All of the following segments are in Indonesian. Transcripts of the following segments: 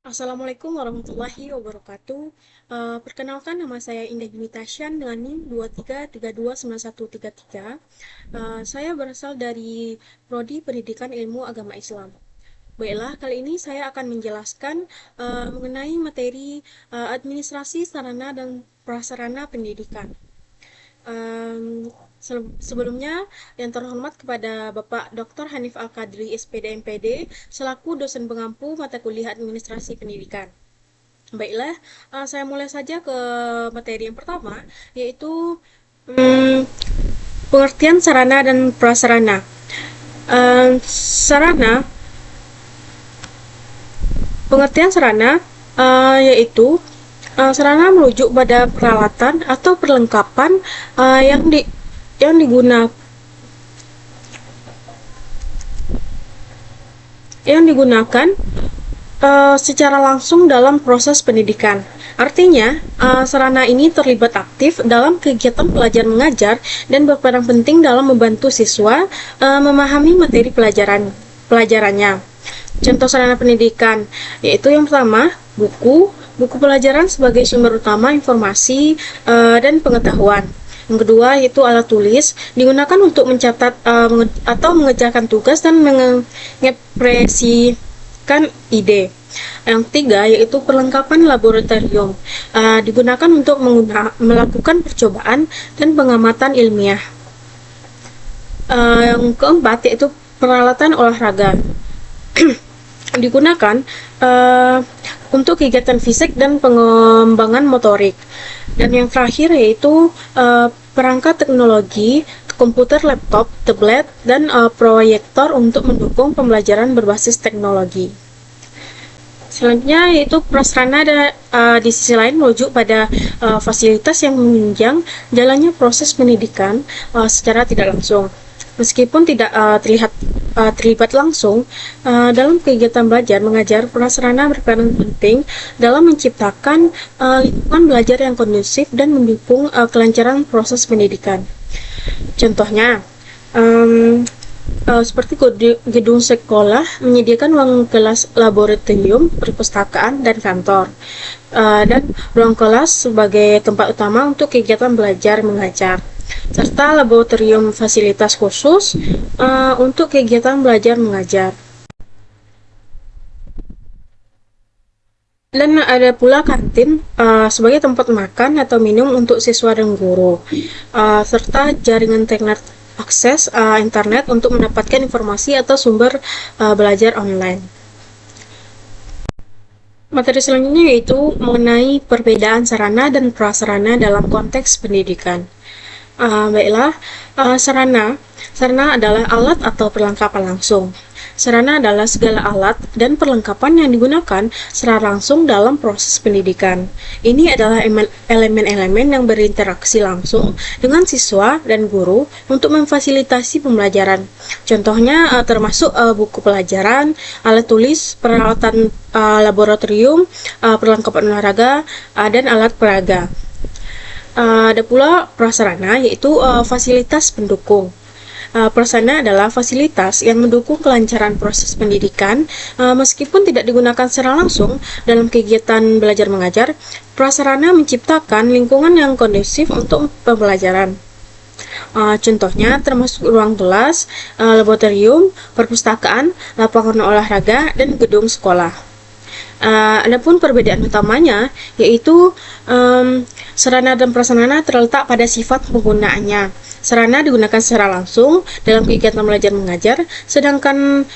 Assalamualaikum warahmatullahi wabarakatuh. Perkenalkan, nama saya Indah Yuni Tasyan dengan NIM 23329133. Saya berasal dari Prodi Pendidikan Ilmu Agama Islam. Baiklah, kali ini saya akan menjelaskan mengenai materi administrasi sarana dan prasarana pendidikan. Sebelumnya, yang terhormat kepada Bapak Dr. Hanif Al-Qadri, SPD MPD, selaku dosen pengampu mata kuliah administrasi pendidikan. Baiklah, saya mulai saja ke materi yang pertama, yaitu pengertian sarana dan prasarana. Sarana, pengertian sarana yaitu sarana merujuk pada peralatan atau perlengkapan yang digunakan secara langsung dalam proses pendidikan. Artinya, sarana ini terlibat aktif dalam kegiatan belajar mengajar dan berperan penting dalam membantu siswa memahami materi pelajarannya. Contoh sarana pendidikan yaitu yang pertama, buku pelajaran sebagai sumber utama informasi dan pengetahuan. Yang kedua yaitu alat tulis, digunakan untuk mencatat atau mengerjakan tugas dan mengekspresikan ide. Yang ketiga yaitu perlengkapan laboratorium, digunakan untuk melakukan percobaan dan pengamatan ilmiah. Yang keempat yaitu peralatan olahraga, digunakan untuk kegiatan fisik dan pengembangan motorik. Dan yang terakhir yaitu perangkat teknologi, komputer, laptop, tablet, dan proyektor untuk mendukung pembelajaran berbasis teknologi. Selanjutnya yaitu prasarana di sisi lain merujuk pada fasilitas yang menunjang jalannya proses pendidikan secara tidak langsung. Meskipun tidak terlibat langsung dalam kegiatan belajar mengajar, prasarana berperan penting dalam menciptakan lingkungan belajar yang kondusif dan mendukung kelancaran proses pendidikan. Contohnya, seperti gedung sekolah menyediakan ruang kelas, laboratorium, perpustakaan, dan kantor, dan ruang kelas sebagai tempat utama untuk kegiatan belajar mengajar, serta laboratorium fasilitas khusus untuk kegiatan belajar mengajar. Dan ada pula kantin sebagai tempat makan atau minum untuk siswa dan guru, serta jaringan akses internet untuk mendapatkan informasi atau sumber belajar online. Materi selanjutnya yaitu mengenai perbedaan sarana dan prasarana dalam konteks pendidikan. Baiklah, sarana adalah alat atau perlengkapan langsung. Sarana adalah segala alat dan perlengkapan yang digunakan secara langsung dalam proses pendidikan. Ini adalah elemen-elemen yang berinteraksi langsung dengan siswa dan guru untuk memfasilitasi pembelajaran. Contohnya termasuk buku pelajaran, alat tulis, peralatan laboratorium, perlengkapan olahraga, dan alat peraga. Ada pula prasarana yaitu fasilitas pendukung. Prasarana adalah fasilitas yang mendukung kelancaran proses pendidikan meskipun tidak digunakan secara langsung dalam kegiatan belajar mengajar. Prasarana menciptakan lingkungan yang kondusif untuk pembelajaran. Contohnya termasuk ruang kelas, laboratorium, perpustakaan, lapangan olahraga, dan gedung sekolah. Adapun perbedaan utamanya yaitu sarana dan prasarana terletak pada sifat penggunaannya. Sarana digunakan secara langsung dalam kegiatan belajar mengajar, sedangkan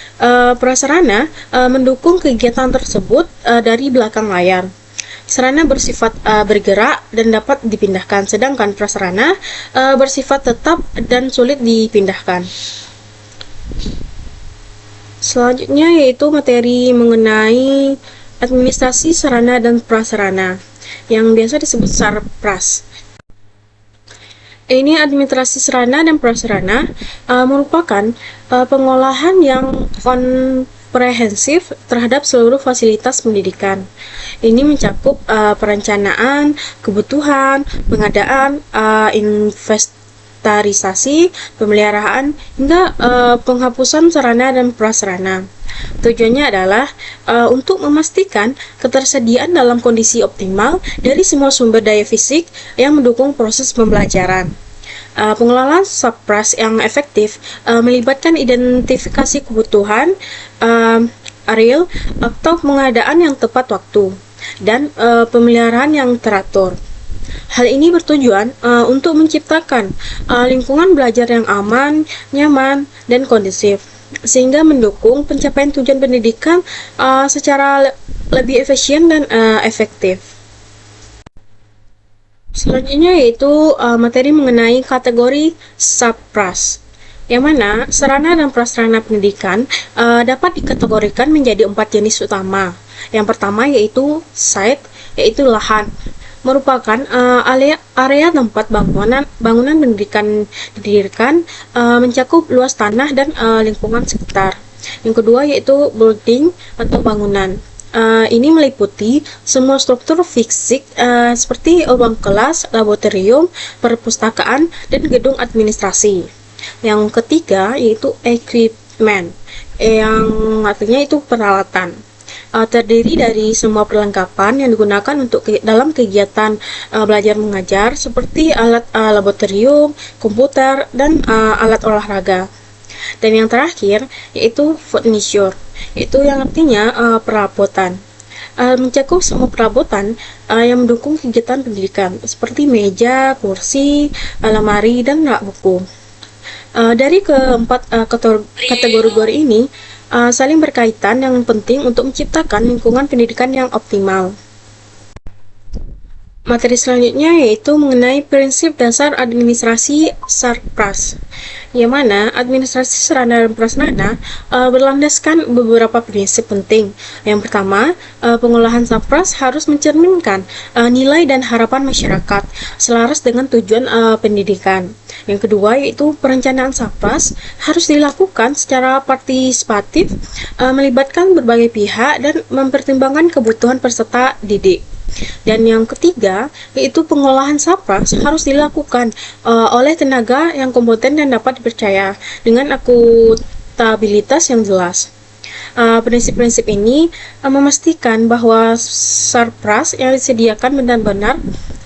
prasarana mendukung kegiatan tersebut dari belakang layar. Sarana bersifat bergerak dan dapat dipindahkan, sedangkan prasarana bersifat tetap dan sulit dipindahkan. Selanjutnya yaitu materi mengenai administrasi sarana dan prasarana yang biasa disebut Sarpras. Ini administrasi sarana dan prasarana merupakan pengolahan yang komprehensif terhadap seluruh fasilitas pendidikan. Ini mencakup perencanaan, kebutuhan, pengadaan, inventarisasi, pemeliharaan, hingga penghapusan sarana dan prasarana. Tujuannya adalah untuk memastikan ketersediaan dalam kondisi optimal dari semua sumber daya fisik yang mendukung proses pembelajaran. Pengelolaan subpras yang efektif melibatkan identifikasi kebutuhan real atau pengadaan yang tepat waktu dan pemeliharaan yang teratur. Hal ini bertujuan untuk menciptakan lingkungan belajar yang aman, nyaman, dan kondusif, sehingga mendukung pencapaian tujuan pendidikan secara lebih efisien dan efektif. Selanjutnya yaitu materi mengenai kategori subpras, yang mana sarana dan prasarana pendidikan dapat dikategorikan menjadi 4 jenis utama. Yang pertama yaitu site, yaitu lahan, merupakan area tempat bangunan pendidikan didirikan, mencakup luas tanah dan lingkungan sekitar. Yang kedua yaitu building atau bangunan. Ini meliputi semua struktur fisik seperti ruang kelas, laboratorium, perpustakaan, dan gedung administrasi. Yang ketiga yaitu equipment, yang artinya itu peralatan. Terdiri dari semua perlengkapan yang digunakan dalam kegiatan belajar mengajar seperti alat laboratorium, komputer, dan alat olahraga. Dan yang terakhir yaitu furniture, itu yang artinya perabotan. Mencakup semua perabotan yang mendukung kegiatan pendidikan seperti meja, kursi, lemari, dan rak buku. Dari keempat kategori ini saling berkaitan yang penting untuk menciptakan lingkungan pendidikan yang optimal. Materi selanjutnya yaitu mengenai prinsip dasar administrasi subpras, yang mana administrasi sarana dan prasarana berlandaskan beberapa prinsip penting. Yang pertama, pengolahan subpras harus mencerminkan nilai dan harapan masyarakat selaras dengan tujuan pendidikan. Yang kedua yaitu perencanaan subpras harus dilakukan secara partisipatif, melibatkan berbagai pihak dan mempertimbangkan kebutuhan peserta didik. Dan yang ketiga yaitu pengolahan subpras harus dilakukan oleh tenaga yang kompeten dan dapat dipercaya dengan akuntabilitas yang jelas. Prinsip-prinsip ini memastikan bahwa subpras yang disediakan benar-benar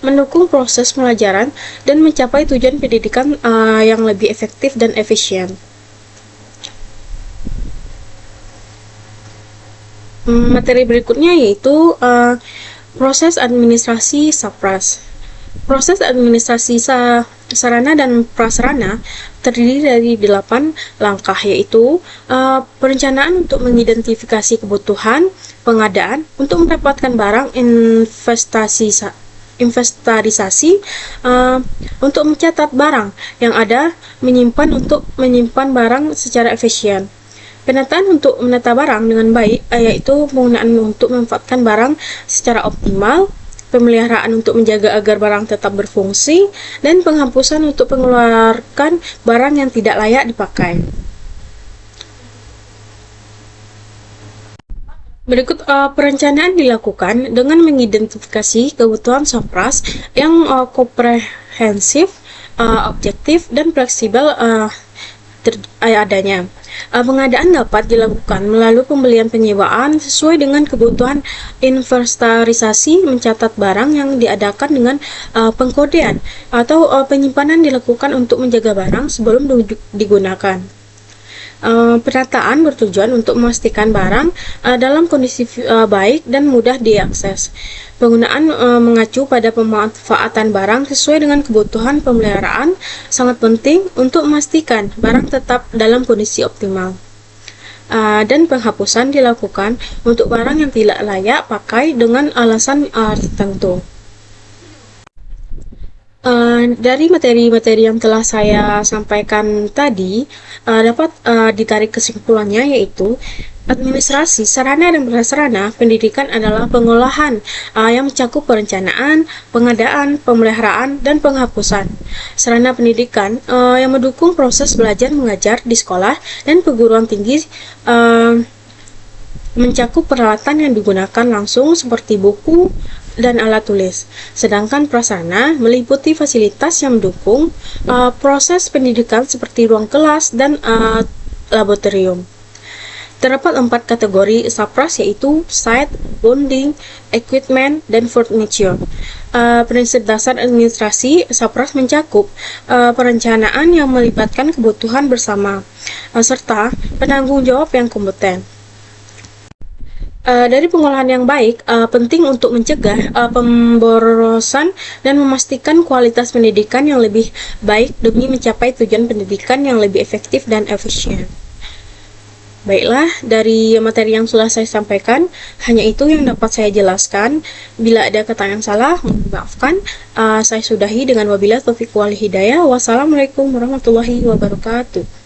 mendukung proses pelajaran dan mencapai tujuan pendidikan yang lebih efektif dan efisien. Materi berikutnya yaitu proses administrasi subpras. Proses administrasi sarana dan prasarana terdiri dari 8 langkah, yaitu perencanaan untuk mengidentifikasi kebutuhan, pengadaan untuk mendapatkan barang, inventarisasi untuk mencatat barang yang ada, menyimpan untuk menyimpan barang secara efisien. Penataan untuk menata barang dengan baik, yaitu penggunaan untuk memanfaatkan barang secara optimal, pemeliharaan untuk menjaga agar barang tetap berfungsi, dan penghapusan untuk mengeluarkan barang yang tidak layak dipakai. Berikut perencanaan dilakukan dengan mengidentifikasi kebutuhan subpras yang komprehensif, objektif, dan fleksibel adanya. Pengadaan dapat dilakukan melalui pembelian penyewaan sesuai dengan kebutuhan. Inventarisasi mencatat barang yang diadakan dengan pengkodean atau penyimpanan dilakukan untuk menjaga barang sebelum digunakan. Penataan bertujuan untuk memastikan barang dalam kondisi baik dan mudah diakses. Penggunaan mengacu pada pemanfaatan barang sesuai dengan kebutuhan pemeliharaan sangat penting untuk memastikan barang tetap dalam kondisi optimal. Dan penghapusan dilakukan untuk barang yang tidak layak pakai dengan alasan tertentu. Dari materi-materi yang telah saya sampaikan tadi, dapat ditarik kesimpulannya yaitu administrasi sarana dan prasarana pendidikan adalah pengolahan yang mencakup perencanaan, pengadaan, pemeliharaan, dan penghapusan sarana pendidikan yang mendukung proses belajar mengajar di sekolah dan perguruan tinggi, mencakup peralatan yang digunakan langsung seperti buku dan alat tulis. Sedangkan prasarana meliputi fasilitas yang mendukung proses pendidikan seperti ruang kelas dan laboratorium. Terdapat 4 kategori sapras, yaitu site, bonding, equipment, dan furniture. Prinsip dasar administrasi sapras mencakup perencanaan yang melibatkan kebutuhan bersama, serta penanggung jawab yang kompeten. Dari pengolahan yang baik, penting untuk mencegah pemborosan dan memastikan kualitas pendidikan yang lebih baik demi mencapai tujuan pendidikan yang lebih efektif dan efisien. Baiklah, dari materi yang sudah saya sampaikan, hanya itu yang dapat saya jelaskan. Bila ada kata yang salah, mohon maafkan. Saya sudahi dengan wabillahi taufiq wal hidayah. Wassalamualaikum warahmatullahi wabarakatuh.